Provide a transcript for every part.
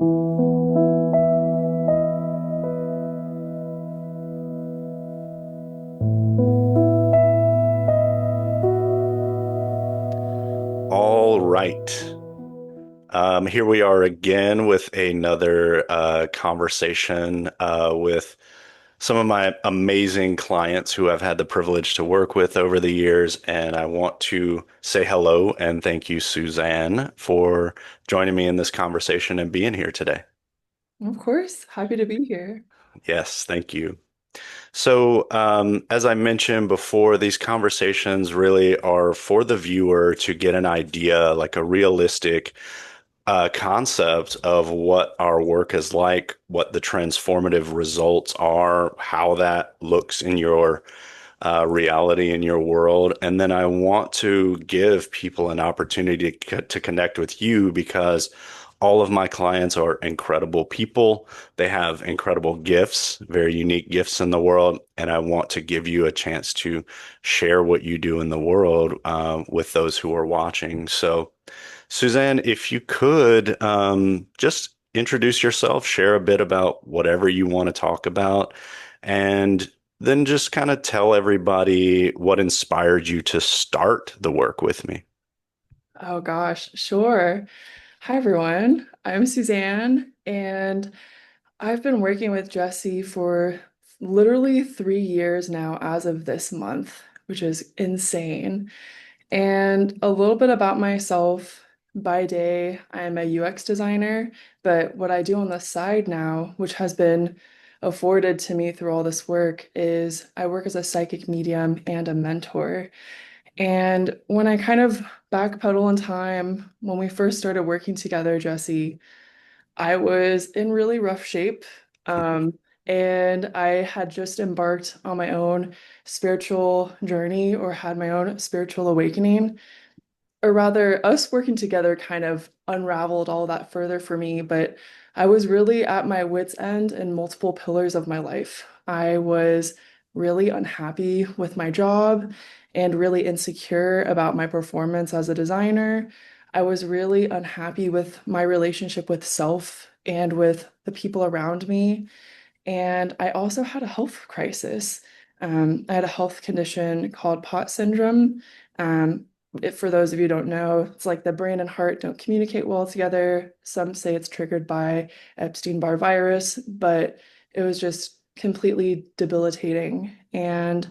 All right. Here we are again with another conversation with some of my amazing clients who I've had the privilege to work with over the years. And I want to say hello and thank you, Suzanne, for joining me in this conversation and being here today. Of course, happy to be here. Yes, thank you. So, as I mentioned before, these conversations really are for the viewer to get an idea, like a realistic concept of what our work is like, what the transformative results are, how that looks in your reality in your world. And then I want to give people an opportunity to connect with you because all of my clients are incredible people. They have incredible gifts, very unique gifts in the world. And I want to give you a chance to share what you do in the world with those who are watching. So, Suzanne, if you could just introduce yourself, share a bit about whatever you want to talk about, and then just kind of tell everybody what inspired you to start the work with me. Oh gosh, sure. Hi everyone. I'm Suzanne, and I've been working with Jesse for literally 3 years now as of this month, which is insane. And a little bit about myself. By day, I'm a UX designer, but what I do on the side now, which has been afforded to me through all this work, is I work as a psychic medium and a mentor. And when I kind of backpedal in time, when we first started working together, Jesse, I was in really rough shape. Um, and I had just embarked on my own spiritual journey or had my own spiritual awakening. Or rather, us working together kind of unraveled all that further for me. But I was really at my wit's end in multiple pillars of my life. I was really unhappy with my job and really insecure about my performance as a designer. I was really unhappy with my relationship with self and with the people around me. And I also had a health crisis. I had a health condition called POT syndrome. For those of you who don't know, it's like the brain and heart don't communicate well together. Some say it's triggered by Epstein-Barr virus, but it was just completely debilitating. And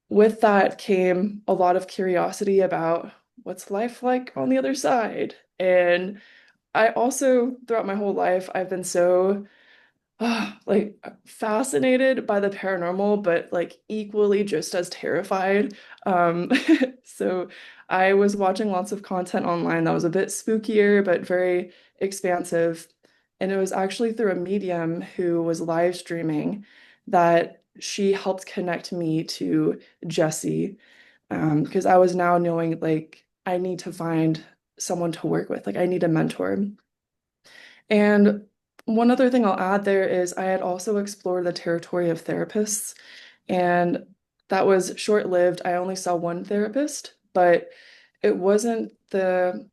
with that came a lot of curiosity about what's life like on the other side. And I also, throughout my whole life, I've been so like fascinated by the paranormal, but like equally just as terrified. Um, so I was watching lots of content online that was a bit spookier, but very expansive. And it was actually through a medium who was live streaming that she helped connect me to Jesse. Because I was now knowing like I need to find someone to work with, like I need a mentor. And one other thing I'll add there is I had also explored the territory of therapists, and that was short-lived. I only saw one therapist, but it wasn't the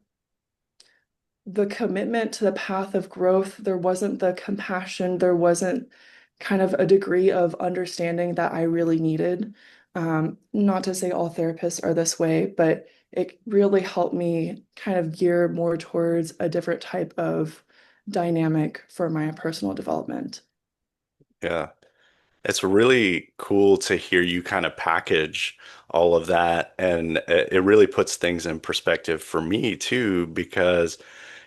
commitment to the path of growth. There wasn't the compassion. There wasn't kind of a degree of understanding that I really needed. Not to say all therapists are this way, but it really helped me kind of gear more towards a different type of dynamic for my personal development. Yeah. It's really cool to hear you kind of package all of that. And it really puts things in perspective for me too, because,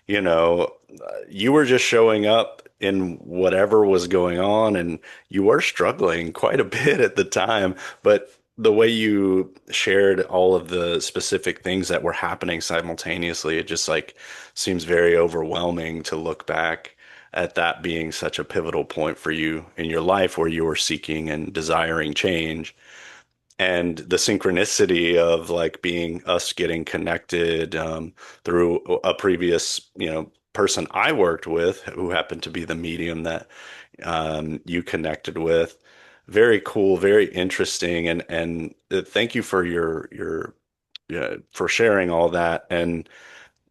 you were just showing up in whatever was going on and you were struggling quite a bit at the time. But the way you shared all of the specific things that were happening simultaneously, it just like seems very overwhelming to look back at that being such a pivotal point for you in your life where you were seeking and desiring change and the synchronicity of like being us getting connected through a previous, person I worked with who happened to be the medium that you connected with. Very cool, very interesting, and thank you for your for sharing all that. And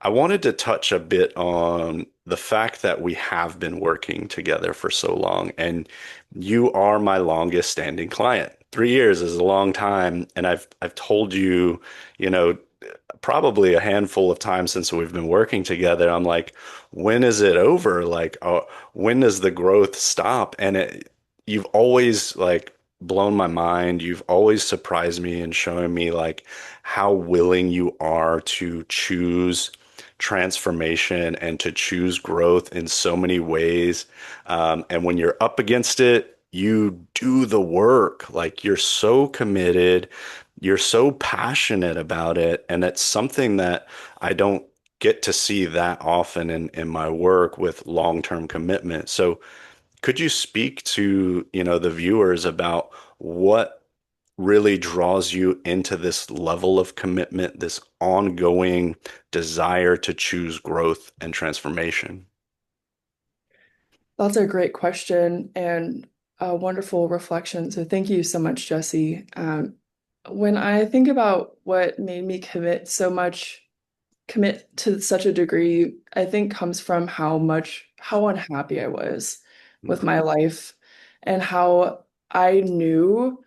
I wanted to touch a bit on the fact that we have been working together for so long, and you are my longest standing client. 3 years is a long time, and I've told you, you know, probably a handful of times since we've been working together. I'm like, when is it over? Like, when does the growth stop? You've always like blown my mind. You've always surprised me and showing me like how willing you are to choose transformation and to choose growth in so many ways. And when you're up against it, you do the work. Like you're so committed, you're so passionate about it. And it's something that I don't get to see that often in my work with long-term commitment. So could you speak to, the viewers about what really draws you into this level of commitment, this ongoing desire to choose growth and transformation? That's a great question and a wonderful reflection. So thank you so much, Jesse. When I think about what made me commit to such a degree, I think comes from how unhappy I was with Mm. my life and how I knew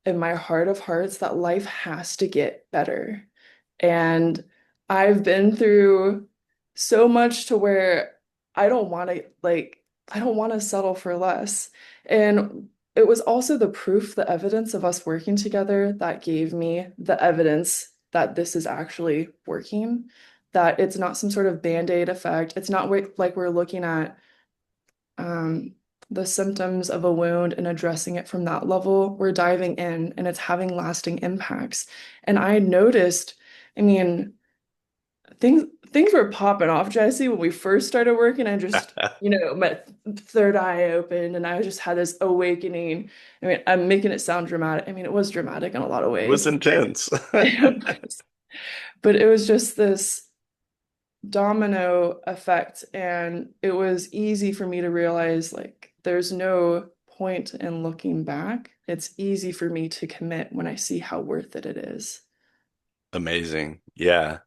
in my heart of hearts that life has to get better. And I've been through so much to where I don't want to settle for less. And it was also the proof, the evidence of us working together that gave me the evidence that this is actually working, that it's not some sort of band-aid effect. It's not like we're looking at um, the symptoms of a wound and addressing it from that level. We're diving in and it's having lasting impacts. And I noticed, I mean, things were popping off, Jesse, when we first started working. I just, my third eye opened and I just had this awakening. I mean, I'm making it sound dramatic. I mean, it was dramatic in a lot of It was ways, intense. but it was just this domino effect. And it was easy for me to realize like there's no point in looking back. It's easy for me to commit when I see how worth it is. Amazing. Yeah.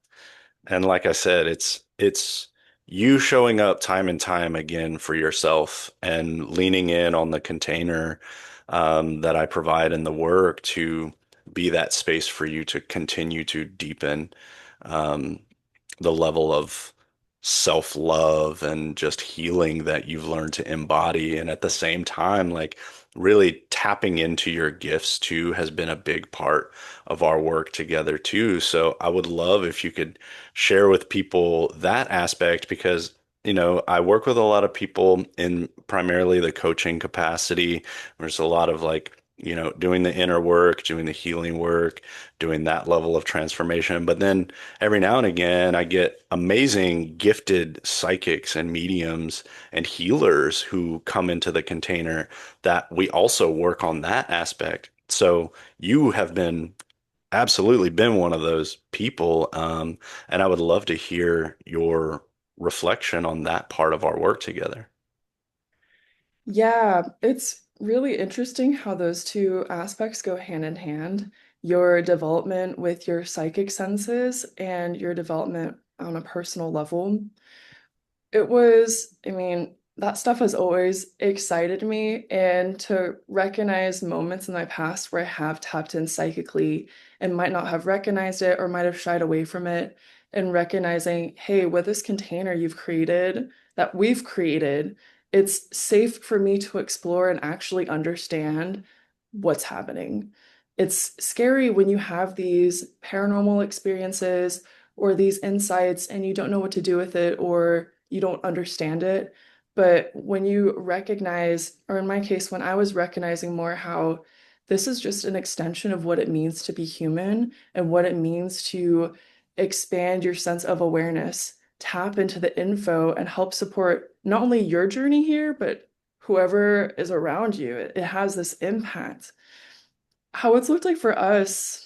And like I said, it's you showing up time and time again for yourself and leaning in on the container that I provide in the work to be that space for you to continue to deepen um, the level of self-love and just healing that you've learned to embody. And at the same time, like really tapping into your gifts too has been a big part of our work together too. So I would love if you could share with people that aspect because I work with a lot of people in primarily the coaching capacity. There's a lot of like, doing the inner work, doing the healing work, doing that level of transformation. But then every now and again, I get amazing gifted psychics and mediums and healers who come into the container that we also work on that aspect. So you have been absolutely been one of those people. And I would love to hear your reflection on that part of our work together. Yeah, it's really interesting how those two aspects go hand in hand. Your development with your psychic senses and your development on a personal level. I mean, that stuff has always excited me. And to recognize moments in my past where I have tapped in psychically and might not have recognized it or might have shied away from it, and recognizing, hey, with this container that we've created, it's safe for me to explore and actually understand what's happening. It's scary when you have these paranormal experiences or these insights and you don't know what to do with it or you don't understand it. But when you recognize, or in my case, when I was recognizing more how this is just an extension of what it means to be human and what it means to expand your sense of awareness, tap into the info and help support not only your journey here, but whoever is around you. It has this impact. How it's looked like for us,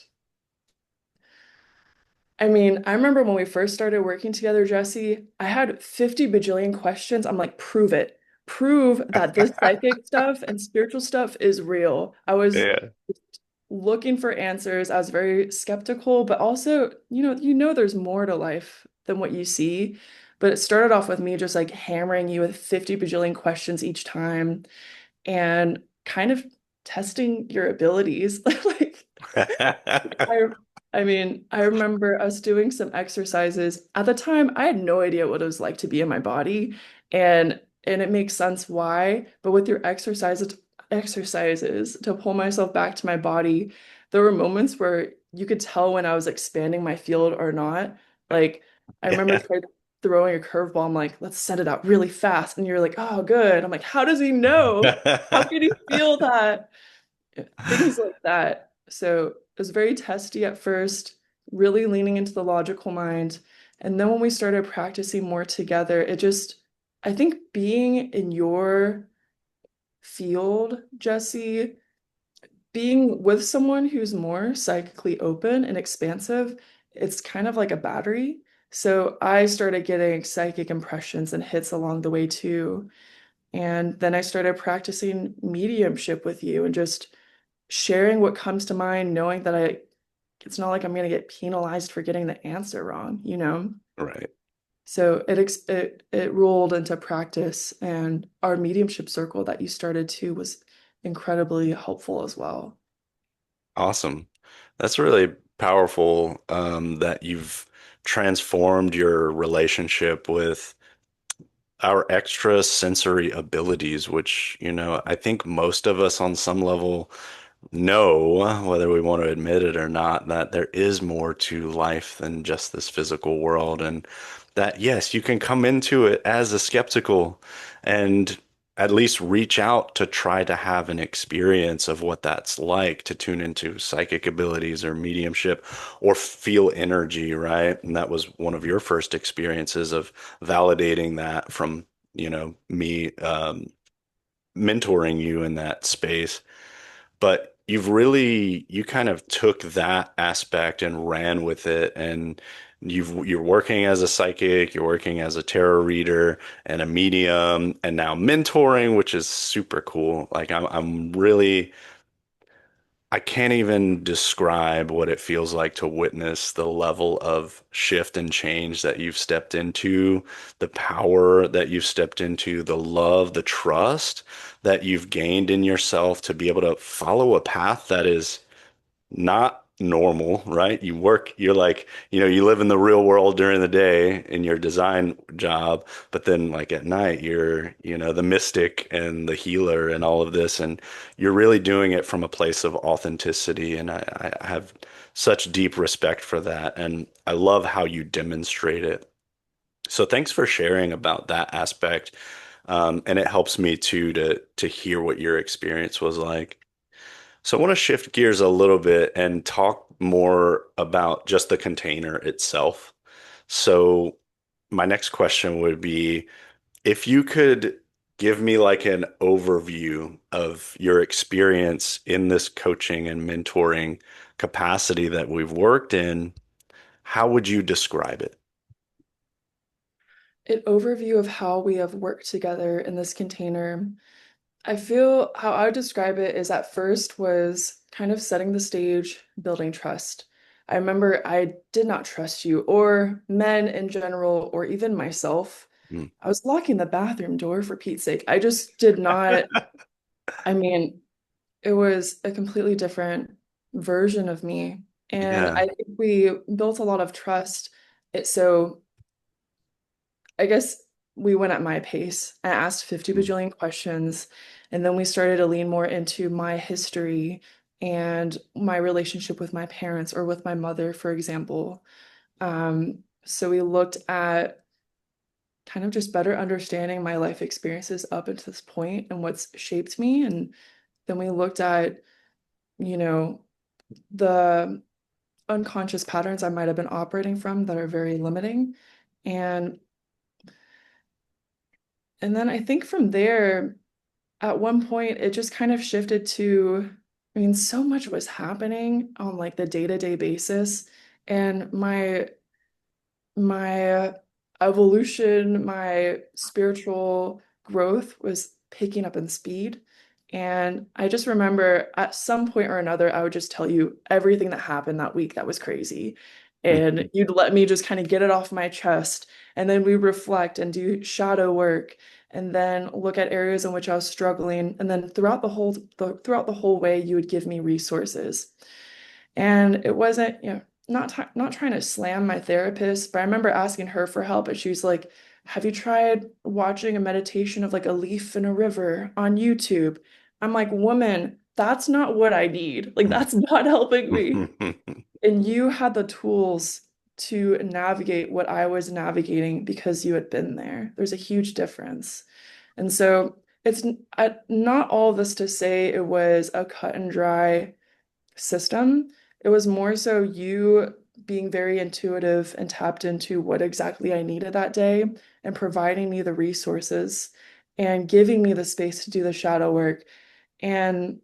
I mean, I remember when we first started working together, Jesse, I had 50 bajillion questions. I'm like, prove it. Prove that this psychic stuff and spiritual stuff is real. I was Yeah. looking for answers. I was very skeptical, but also, there's more to life than what you see. But it started off with me just like hammering you with 50 bajillion questions each time and kind of testing your abilities. Like I I mean, I remember us doing some exercises. At the time, I had no idea what it was like to be in my body, and it makes sense why. But with your exercises to pull myself back to my body, there were moments where you could tell when I was expanding my field or not. Like I remember Yeah. throwing a curveball. I'm like, let's send it out really fast. And you're like, oh, good. I'm like, how does he know? How can he feel that? Things like that. So it was very testy at first, really leaning into the logical mind. And then when we started practicing more together, I think being in your field, Jesse, being with someone who's more psychically open and expansive, it's kind of like a battery. So I started getting psychic impressions and hits along the way too. And then I started practicing mediumship with you and just sharing what comes to mind, knowing that it's not like I'm going to get penalized for getting the answer wrong, you know? Right. So it rolled into practice, and our mediumship circle that you started to was incredibly helpful as well. Awesome. That's really powerful, that you've transformed your relationship with our extra sensory abilities, which, I think most of us on some level know, whether we want to admit it or not, that there is more to life than just this physical world. And that, yes, you can come into it as a skeptical and at least reach out to try to have an experience of what that's like to tune into psychic abilities or mediumship or feel energy, right? And that was one of your first experiences of validating that from, me mentoring you in that space. But you kind of took that aspect and ran with it, and you're working as a psychic, you're working as a tarot reader and a medium, and now mentoring, which is super cool. Like I'm really, I can't even describe what it feels like to witness the level of shift and change that you've stepped into, the power that you've stepped into, the love, the trust that you've gained in yourself to be able to follow a path that is not normal, right? You're like, you live in the real world during the day in your design job, but then like at night, you're, the mystic and the healer and all of this. And you're really doing it from a place of authenticity. And I have such deep respect for that. And I love how you demonstrate it. So thanks for sharing about that aspect. And it helps me too to hear what your experience was like. So I want to shift gears a little bit and talk more about just the container itself. So my next question would be if you could give me like an overview of your experience in this coaching and mentoring capacity that we've worked in, how would you describe it? An overview of how we have worked together in this container. I feel how I would describe it is at first was kind of setting the stage, building trust. I remember I did not trust you or men in general, or even myself. Mm. I was locking the bathroom door for Pete's sake. I just did not, I mean, it was a completely different version of me. And Yeah. I think we built a lot of trust. So I guess we went at my pace. I asked 50 Mm. bajillion questions, and then we started to lean more into my history and my relationship with my parents or with my mother, for example. So we looked at kind of just better understanding my life experiences up until this point and what's shaped me. And then we looked at, you know, the unconscious patterns I might have been operating from that are very limiting. And and then I think from there, at one point it just kind of shifted to, I mean, so much was happening on like the day-to-day basis, and my evolution, my spiritual growth was picking up in speed. And I just remember at some point or another, I would just tell you everything that happened that week that was crazy. and you'd let me just kind of get it off my chest. And then we reflect and do shadow work and then look at areas in which I was struggling. And then throughout the whole way, you would give me resources. And it wasn't, not trying to slam my therapist, but I remember asking her for help, and she was like, "Have you tried watching a meditation of like a leaf in a river on YouTube?" I'm like, "Woman, that's not what I need. Like, that's not helping me." And you had the tools to navigate what I was navigating because you had been there. There's a huge difference. And so not all this to say it was a cut and dry system. It was more so you being very intuitive and tapped into what exactly I needed that day and providing me the resources and giving me the space to do the shadow work. And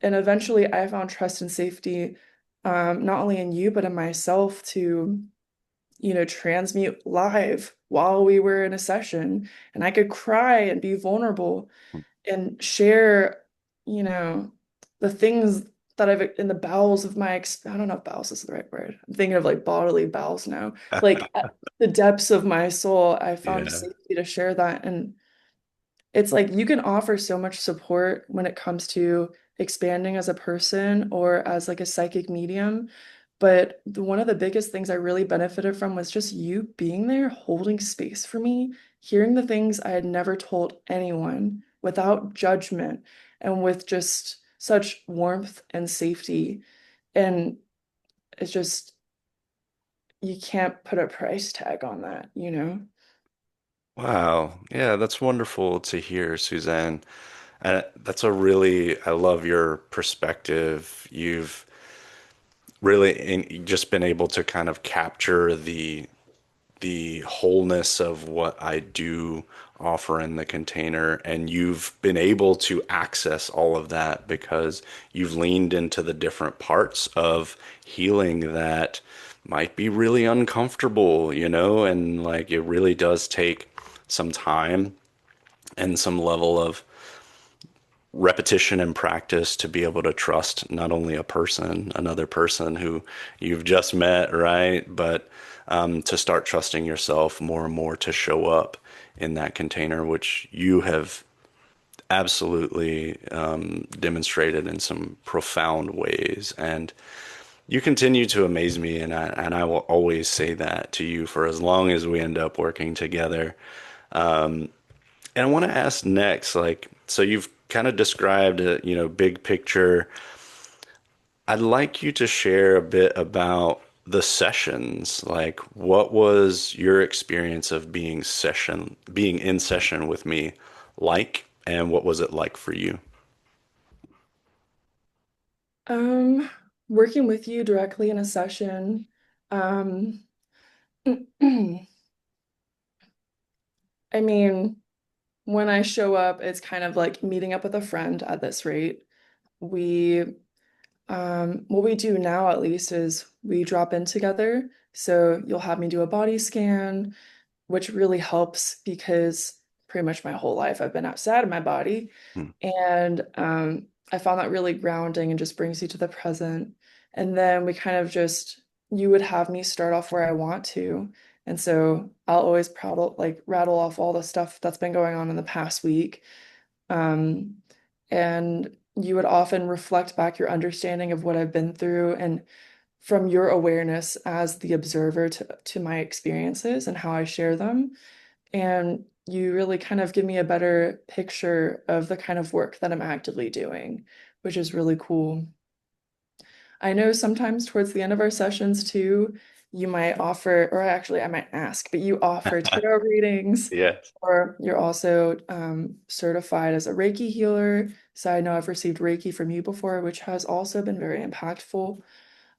eventually I found trust and safety, not only in you, but in myself to, transmute live while we were in a session. And I could cry and be vulnerable and share, you know, the things that I've in the bowels of my I don't know if bowels is the right word. I'm thinking of like bodily bowels now. Like at the depths of my soul, I found Yeah. safety to share that. And it's like you can offer so much support when it comes to expanding as a person or as like a psychic medium. But one of the biggest things I really benefited from was just you being there, holding space for me, hearing the things I had never told anyone without judgment and with just such warmth and safety. And it's just, you can't put a price tag on that, you know? Wow. Yeah, that's wonderful to hear, Suzanne. And that's a really, I love your perspective. You've really just been able to kind of capture the wholeness of what I do offer in the container. And you've been able to access all of that because you've leaned into the different parts of healing that might be really uncomfortable, and like it really does take some time and some level of repetition and practice to be able to trust not only another person who you've just met, right? But to start trusting yourself more and more to show up in that container, which you have absolutely demonstrated in some profound ways. And you continue to amaze me, and I will always say that to you for as long as we end up working together. And I want to ask next, like, so you've kind of described big picture. I'd like you to share a bit about the sessions. Like, what was your experience of being in session with me like, and what was it like for you? Um, Working with you directly in a session, um, I mean, when I show up, it's kind of like meeting up with a friend at this rate. We, what we do now at least is we drop in together. So you'll have me do a body scan, which really helps because pretty much my whole life I've been outside of my body. Hmm. And I found that really grounding and just brings you to the present. And then we kind of just, you would have me start off where I want to. And so I'll always rattle off all the stuff that's been going on in the past week. Um, and you would often reflect back your understanding of what I've been through and from your awareness as the observer to my experiences and how I share them. And you really kind of give me a better picture of the kind of work that I'm actively doing, which is really cool. I know sometimes towards the end of our sessions too, you might offer, or actually I might ask, but you offer tarot readings, Yes. or you're also certified as a Reiki healer. So I know I've received Reiki from you before, which has also been very impactful.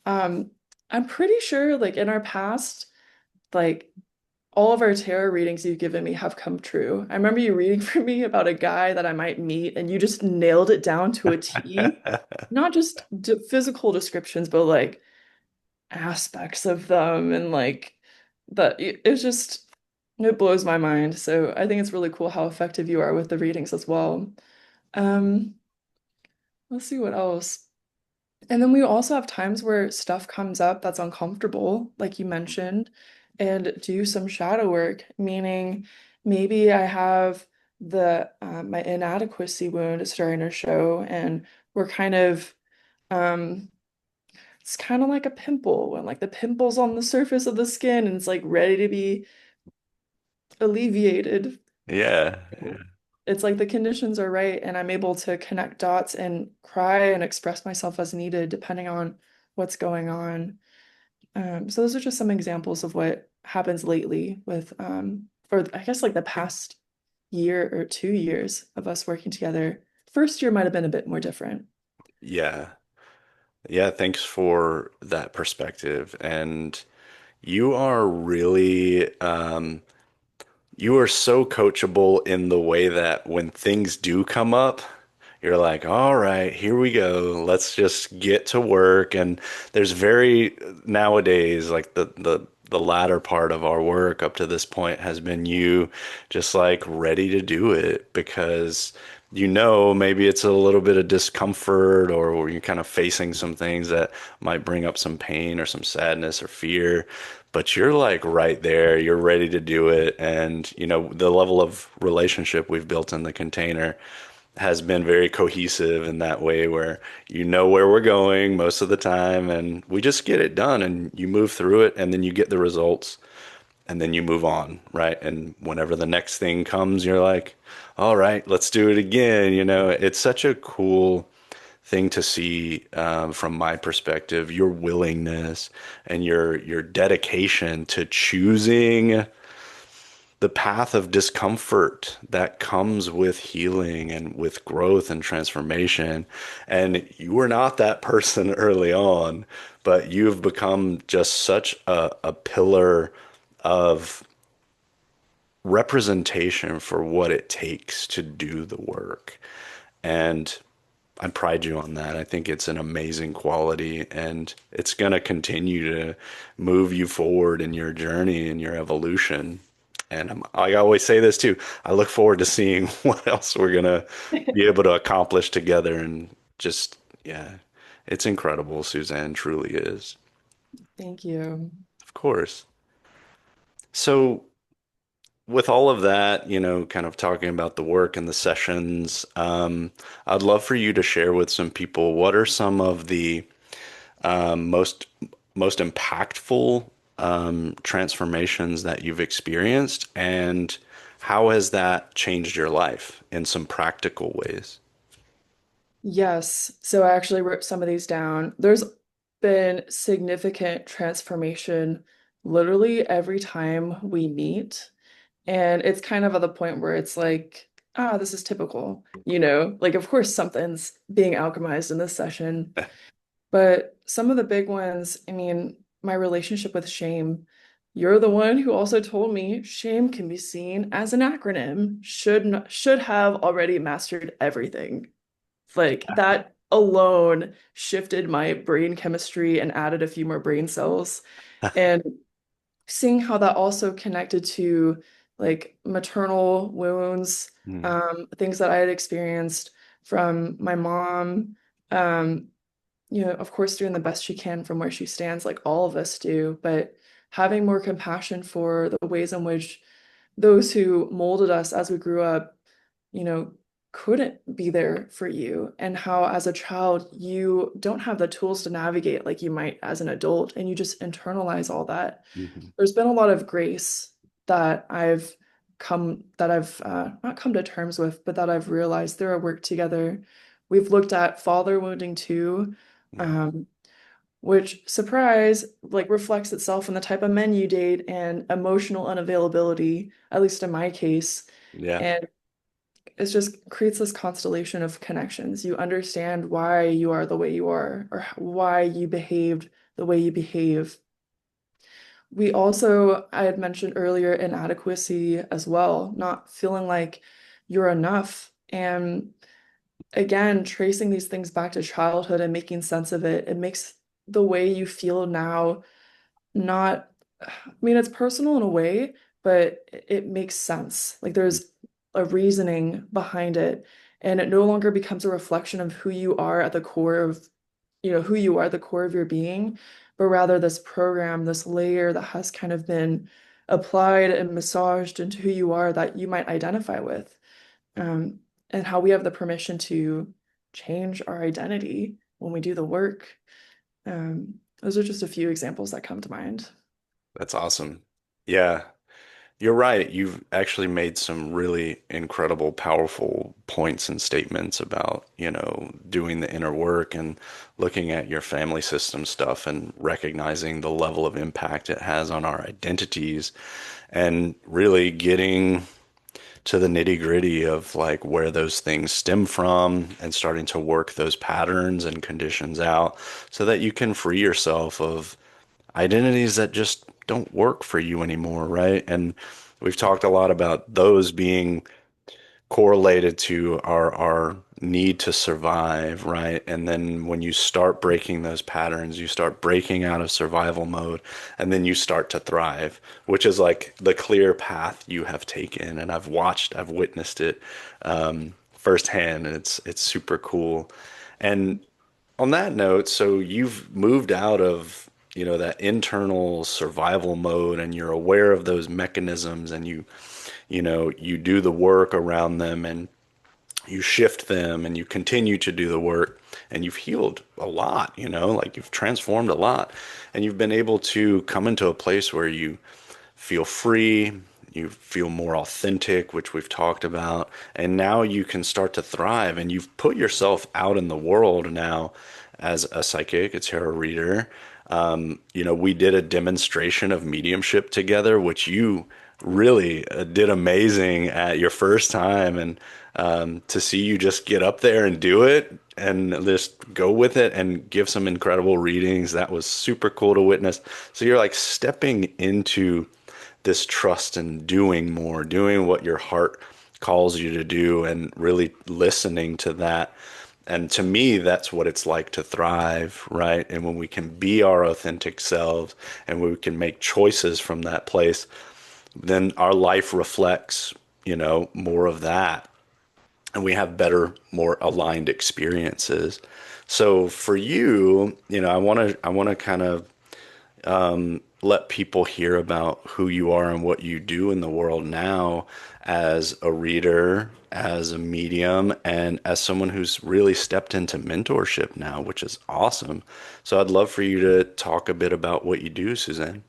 Um, I'm pretty sure, like in our past, like all of our tarot readings you've given me have come true. I remember you reading for me about a guy that I might meet, and you just nailed it down to a T. Not just physical descriptions, but like aspects of them, and like that. It's just, it blows my mind. So I think it's really cool how effective you are with the readings as well. Um, let's see what else. And then we also have times where stuff comes up that's uncomfortable, like you mentioned, and do some shadow work, meaning maybe I have the my inadequacy wound is starting to show, and we're kind of it's kind of like a pimple when like the pimple's on the surface of the skin and it's like ready to be alleviated. Yeah. It's like the conditions are right, and I'm able to connect dots and cry and express myself as needed, depending on what's going on. So those are just some examples of what happens lately with, or I guess like the past year or 2 years of us working together. First year might have been a bit more different. Yeah. Yeah, thanks for that perspective. And you are really you are so coachable in the way that when things do come up, you're like, all right, here we go. Let's just get to work. And there's very nowadays, like the latter part of our work up to this point has been you just like ready to do it because you know maybe it's a little bit of discomfort or you're kind of facing some things that might bring up some pain or some sadness or fear, but you're like right there, you're ready to do it. And you know, the level of relationship we've built in the container has been very cohesive in that way where you know where we're going most of the time and we just get it done and you move through it and then you get the results and then you move on, right? And whenever the next thing comes, you're like, all right, let's do it again. You know, it's such a cool thing to see from my perspective, your willingness and your dedication to choosing the path of discomfort that comes with healing and with growth and transformation. And you were not that person early on, but you've become just such a pillar of representation for what it takes to do the work. And I pride you on that. I think it's an amazing quality and it's going to continue to move you forward in your journey and your evolution. And I always say this too. I look forward to seeing what else we're going to be able to accomplish together. And just, yeah, it's incredible. Suzanne truly is. Thank you. Of course. So, with all of that, you know, kind of talking about the work and the sessions, I'd love for you to share with some people what are some of the most impactful transformations that you've experienced, and how has that changed your life in some practical ways? Yes. So I actually wrote some of these down. There's been significant transformation literally every time we meet. And it's kind of at the point where it's like, ah, this is typical, like of course something's being alchemized in this session. But some of the big ones, I mean, my relationship with shame. You're the one who also told me shame can be seen as an acronym, should have already mastered everything. Like that alone shifted my brain chemistry and added a few more brain cells. And seeing how that also connected to like maternal wounds, Mm, things that I had experienced from my mom, um, of course, doing the best she can from where she stands, like all of us do, but having more compassion for the ways in which those who molded us as we grew up, you know, couldn't be there for you, and how as a child you don't have the tools to navigate like you might as an adult, and you just internalize all that. mhm. There's been a lot of grace that I've not come to terms with, but that I've realized through our work together. We've looked at father wounding too, Yeah. um, which surprise, like reflects itself in the type of men you date and emotional unavailability, at least in my case. Yeah. And it just creates this constellation of connections. You understand why you are the way you are, or why you behaved the way you behave. We also, I had mentioned earlier, inadequacy as well, not feeling like you're enough. And again, tracing these things back to childhood and making sense of it, it makes the way you feel now not, I mean, it's personal in a way, but it makes sense. Like there's a reasoning behind it, and it no longer becomes a reflection of who you are at the core of who you are, the core of your being, but rather this program, this layer that has kind of been applied and massaged into who you are that you might identify with. Um, and how we have the permission to change our identity when we do the work. Those are just a few examples that come to mind. That's awesome. Yeah, you're right. You've actually made some really incredible, powerful points and statements about, doing the inner work and looking at your family system stuff and recognizing the level of impact it has on our identities and really getting to the nitty gritty of like where those things stem from and starting to work those patterns and conditions out so that you can free yourself of identities that just don't work for you anymore, right? And we've talked a lot about those being correlated to our need to survive, right? And then when you start breaking those patterns, you start breaking out of survival mode, and then you start to thrive, which is like the clear path you have taken. And I've witnessed it firsthand, and it's super cool. And on that note, so you've moved out of, that internal survival mode and you're aware of those mechanisms and you do the work around them and you shift them and you continue to do the work and you've healed a lot, like you've transformed a lot and you've been able to come into a place where you feel free, you feel more authentic, which we've talked about, and now you can start to thrive and you've put yourself out in the world now as a psychic, a tarot reader. We did a demonstration of mediumship together, which you really did amazing at your first time. And to see you just get up there and do it and just go with it and give some incredible readings, that was super cool to witness. So you're like stepping into this trust and doing more, doing what your heart calls you to do, and really listening to that. And to me, that's what it's like to thrive, right? And when we can be our authentic selves and we can make choices from that place, then our life reflects, more of that. And we have better, more aligned experiences. So for you, I want to kind of let people hear about who you are and what you do in the world now as a reader, as a medium, and as someone who's really stepped into mentorship now, which is awesome. So I'd love for you to talk a bit about what you do, Suzanne.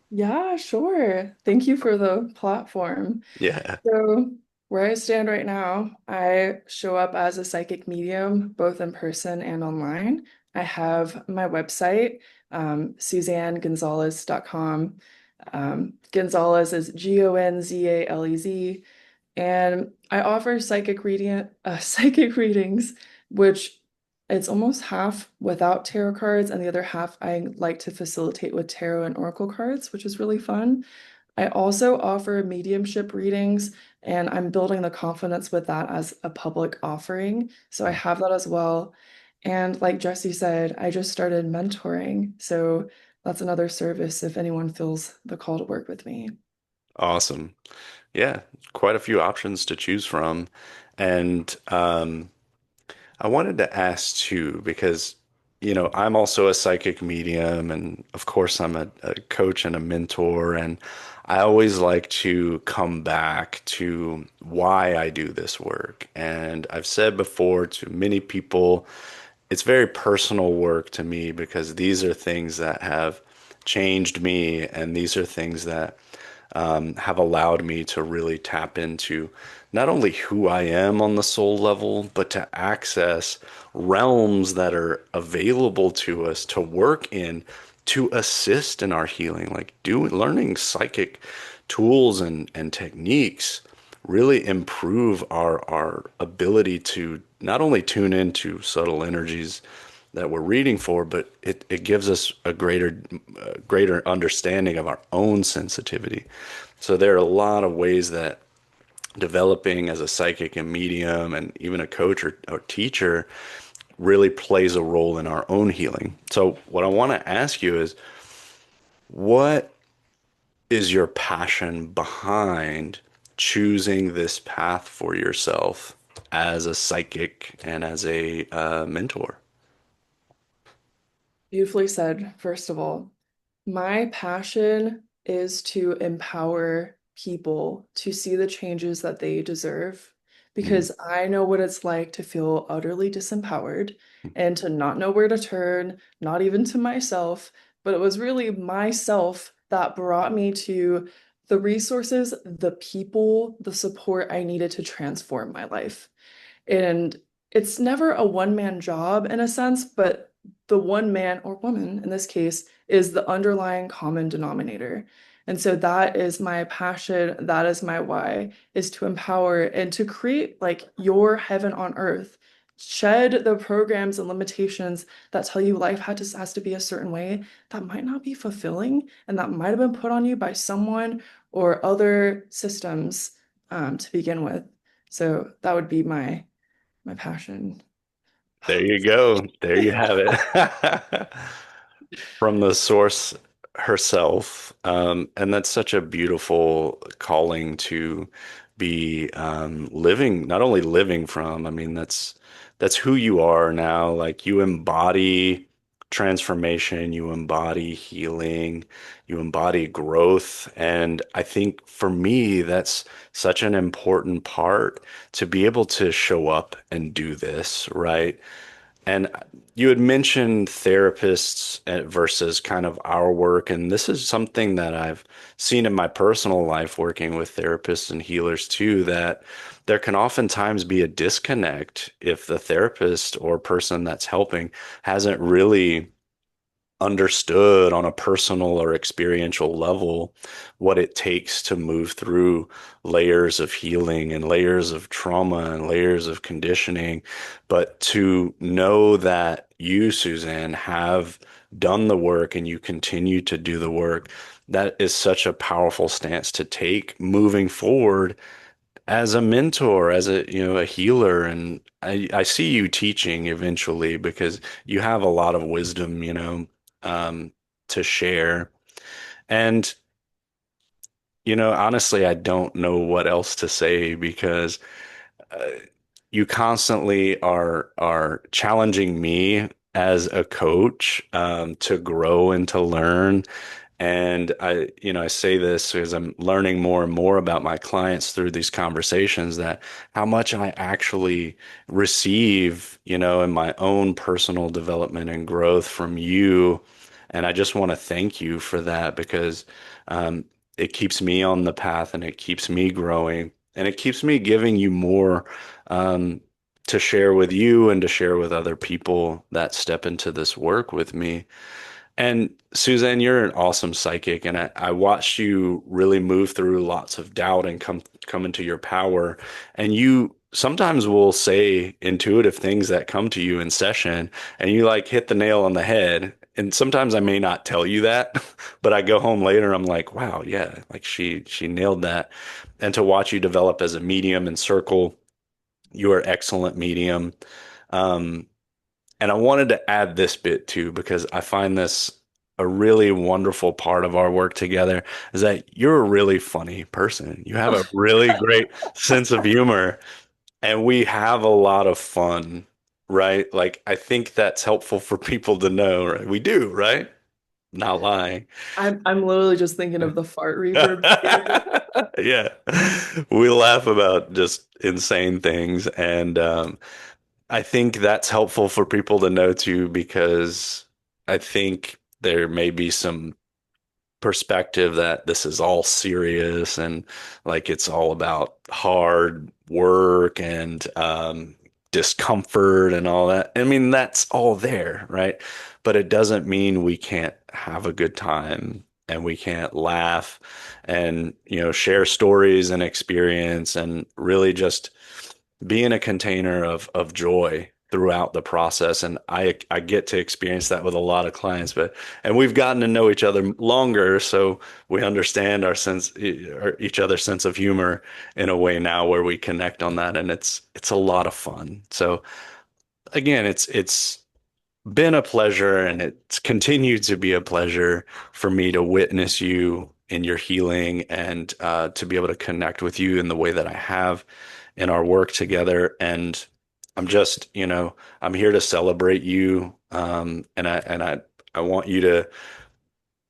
Yeah, sure. Thank you for the platform. Yeah. So, where I stand right now, I show up as a psychic medium, both in person and online. I have my website, SuzanneGonzalez.com. Gonzalez is Gonzalez. And I offer psychic readings, which it's almost half without tarot cards, and the other half I like to facilitate with tarot and oracle cards, which is really fun. I also offer mediumship readings, and I'm building the confidence with that as a public offering. So I have that as well. And like Jesse said, I just started mentoring. So that's another service if anyone feels the call to work with me. Awesome. Yeah, quite a few options to choose from. And I wanted to ask too, because, I'm also a psychic medium, and of course, I'm a coach and a mentor. And I always like to come back to why I do this work. And I've said before to many people, it's very personal work to me because these are things that have changed me, and these are things that have allowed me to really tap into not only who I am on the soul level, but to access realms that are available to us to work in to assist in our healing, like learning psychic tools and techniques really improve our ability to not only tune into subtle energies that we're reading for, but it gives us a greater understanding of our own sensitivity. So there are a lot of ways that developing as a psychic and medium and even a coach or teacher really plays a role in our own healing. So what I want to ask you is, what is your passion behind choosing this path for yourself as a psychic and as a mentor? Beautifully said, first of all. My passion is to empower people to see the changes that they deserve Mm. because I know what it's like to feel utterly disempowered and to not know where to turn, not even to myself, but it was really myself that brought me to the resources, the people, the support I needed to transform my life. And it's never a one-man job in a sense, but the one man or woman in this case is the underlying common denominator. And so that is my passion, that is my why, is to empower and to create like your heaven on earth. Shed the programs and limitations that tell you life has to be a certain way that might not be fulfilling and that might have been put on you by someone or other systems to begin with. So that would be my passion. There you go. There you have it. From the source herself. And that's such a beautiful calling to be living, not only living from, I mean, that's who you are now. Like you embody transformation, you embody healing, you embody growth. And I think for me, that's such an important part to be able to show up and do this, right? And you had mentioned therapists versus kind of our work. And this is something that I've seen in my personal life working with therapists and healers too, that there can oftentimes be a disconnect if the therapist or person that's helping hasn't really understood on a personal or experiential level what it takes to move through layers of healing and layers of trauma and layers of conditioning. But to know that you, Suzanne, have done the work and you continue to do the work, that is such a powerful stance to take moving forward as a mentor, as a healer. And I see you teaching eventually because you have a lot of wisdom, um, to share. And, honestly, I don't know what else to say because uh, you constantly are challenging me as a coach to grow and to learn. And I say this because I'm learning more and more about my clients through these conversations that how much I actually receive, in my own personal development and growth from you. And I just want to thank you for that because um, it keeps me on the path and it keeps me growing and it keeps me giving you more um, to share with you and to share with other people that step into this work with me. And Suzanne, you're an awesome psychic, and I watched you really move through lots of doubt and come into your power. And you sometimes will say intuitive things that come to you in session, and you like hit the nail on the head. And sometimes I may not tell you that, but I go home later, I'm like, wow, yeah, like she nailed that. And to watch you develop as a medium and circle, you are excellent medium. Um, and I wanted to add this bit too, because I find this a really wonderful part of our work together is that you're a really funny person. You have a really great sense of humor, and we have a lot of fun, right? Like, I think that's helpful for people to know, right? We do, right? Not lying. I'm literally just thinking of the fart reverb here. Yeah. We laugh about just insane things. And I think that's helpful for people to know too, because I think there may be some perspective that this is all serious and like it's all about hard work and discomfort and all that. I mean, that's all there, right? But it doesn't mean we can't have a good time and we can't laugh and, share stories and experience and really just being a container of joy throughout the process. And I get to experience that with a lot of clients, but and we've gotten to know each other longer, so we understand each other's sense of humor in a way now where we connect on that, and it's a lot of fun. So again, it's been a pleasure and it's continued to be a pleasure for me to witness you in your healing and to be able to connect with you in the way that I have in our work together. And I'm just, I'm here to celebrate you. And I I want you to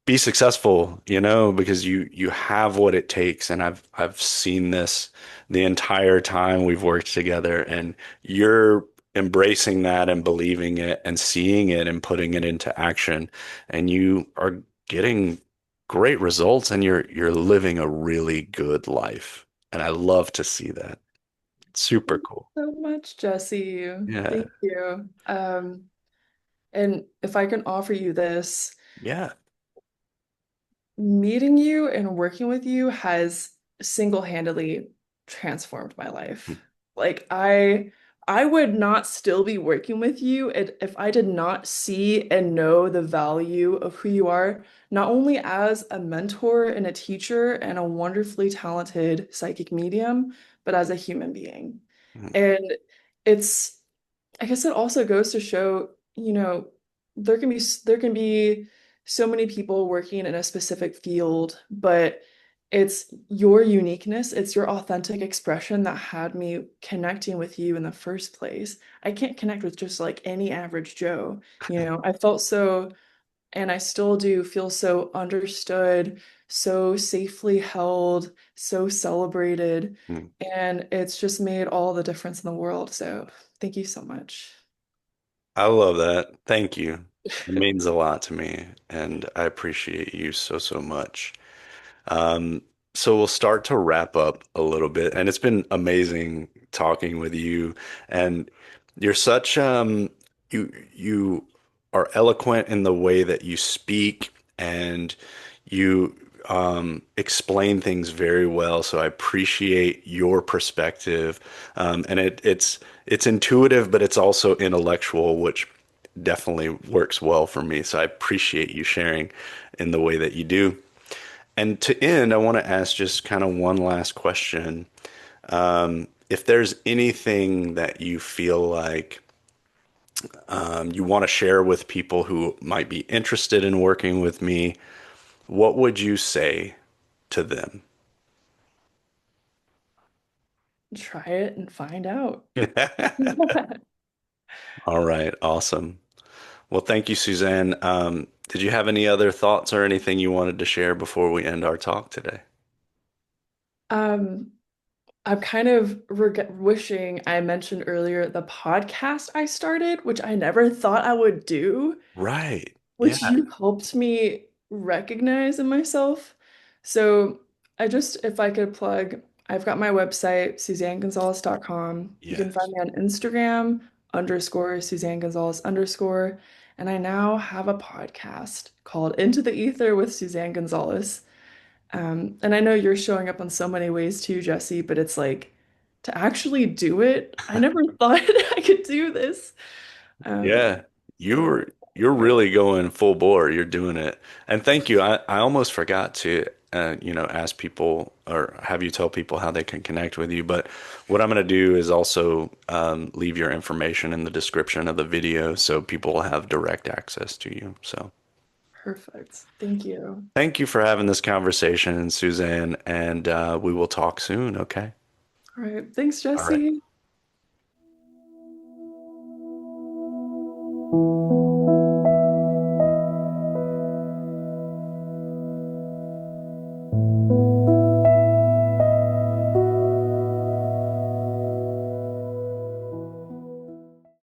be successful, because you have what it takes. And I've seen this the entire time we've worked together, and you're embracing that and believing it and seeing it and putting it into action. And you are getting great results, and you're living a really good life. And I love to see that. Super Thank cool. you so much, Jesse. Yeah. Thank you. And if I can offer you this, Yeah. meeting you and working with you has single-handedly transformed my life. Like I would not still be working with you if I did not see and know the value of who you are, not only as a mentor and a teacher and a wonderfully talented psychic medium, but as a human being. And it's I guess it also goes to show, there can be so many people working in a specific field, but it's your uniqueness, it's your authentic expression that had me connecting with you in the first place. I can't connect with just like any average Joe, I felt so, and I still do feel so understood, so safely held, so celebrated, Mm. and it's just made all the difference in the world. So, thank you so much. I love that. Thank you. It means a lot to me, and I appreciate you so, so much. Um, so we'll start to wrap up a little bit, and it's been amazing talking with you. And you're such you are eloquent in the way that you speak, and you explain things very well. So I appreciate your perspective, and it's intuitive, but it's also intellectual, which definitely works well for me. So I appreciate you sharing in the way that you do. And to end, I want to ask just kind of one last question. If there's anything that you feel like you want to share with people who might be interested in working with me, what would you say to them? Try it and find out. All right, awesome. Well, thank you, Suzanne. Did you have any other thoughts or anything you wanted to share before we end our talk today? Um, I'm kind of wishing I mentioned earlier the podcast I started, which I never thought I would do, Right. which Yeah. you helped me recognize in myself. So if I could plug, I've got my website, SuzanneGonzalez.com. You can find Yes. me on Instagram _Suzanne Gonzalez _. And I now have a podcast called Into the Ether with Suzanne Gonzalez. And I know you're showing up on so many ways too, Jesse, but it's like to actually do it, I never thought I could do this. Um, Yeah, so you're thank you. really going full bore. You're doing it. And thank you. I almost forgot to ask people or have you tell people how they can connect with you. But what I'm going to do is also leave your information in the description of the video so people will have direct access to you. So Perfect. Thank you. thank you for having this conversation, Suzanne, and we will talk soon, okay? All right. Thanks, All right. Jesse.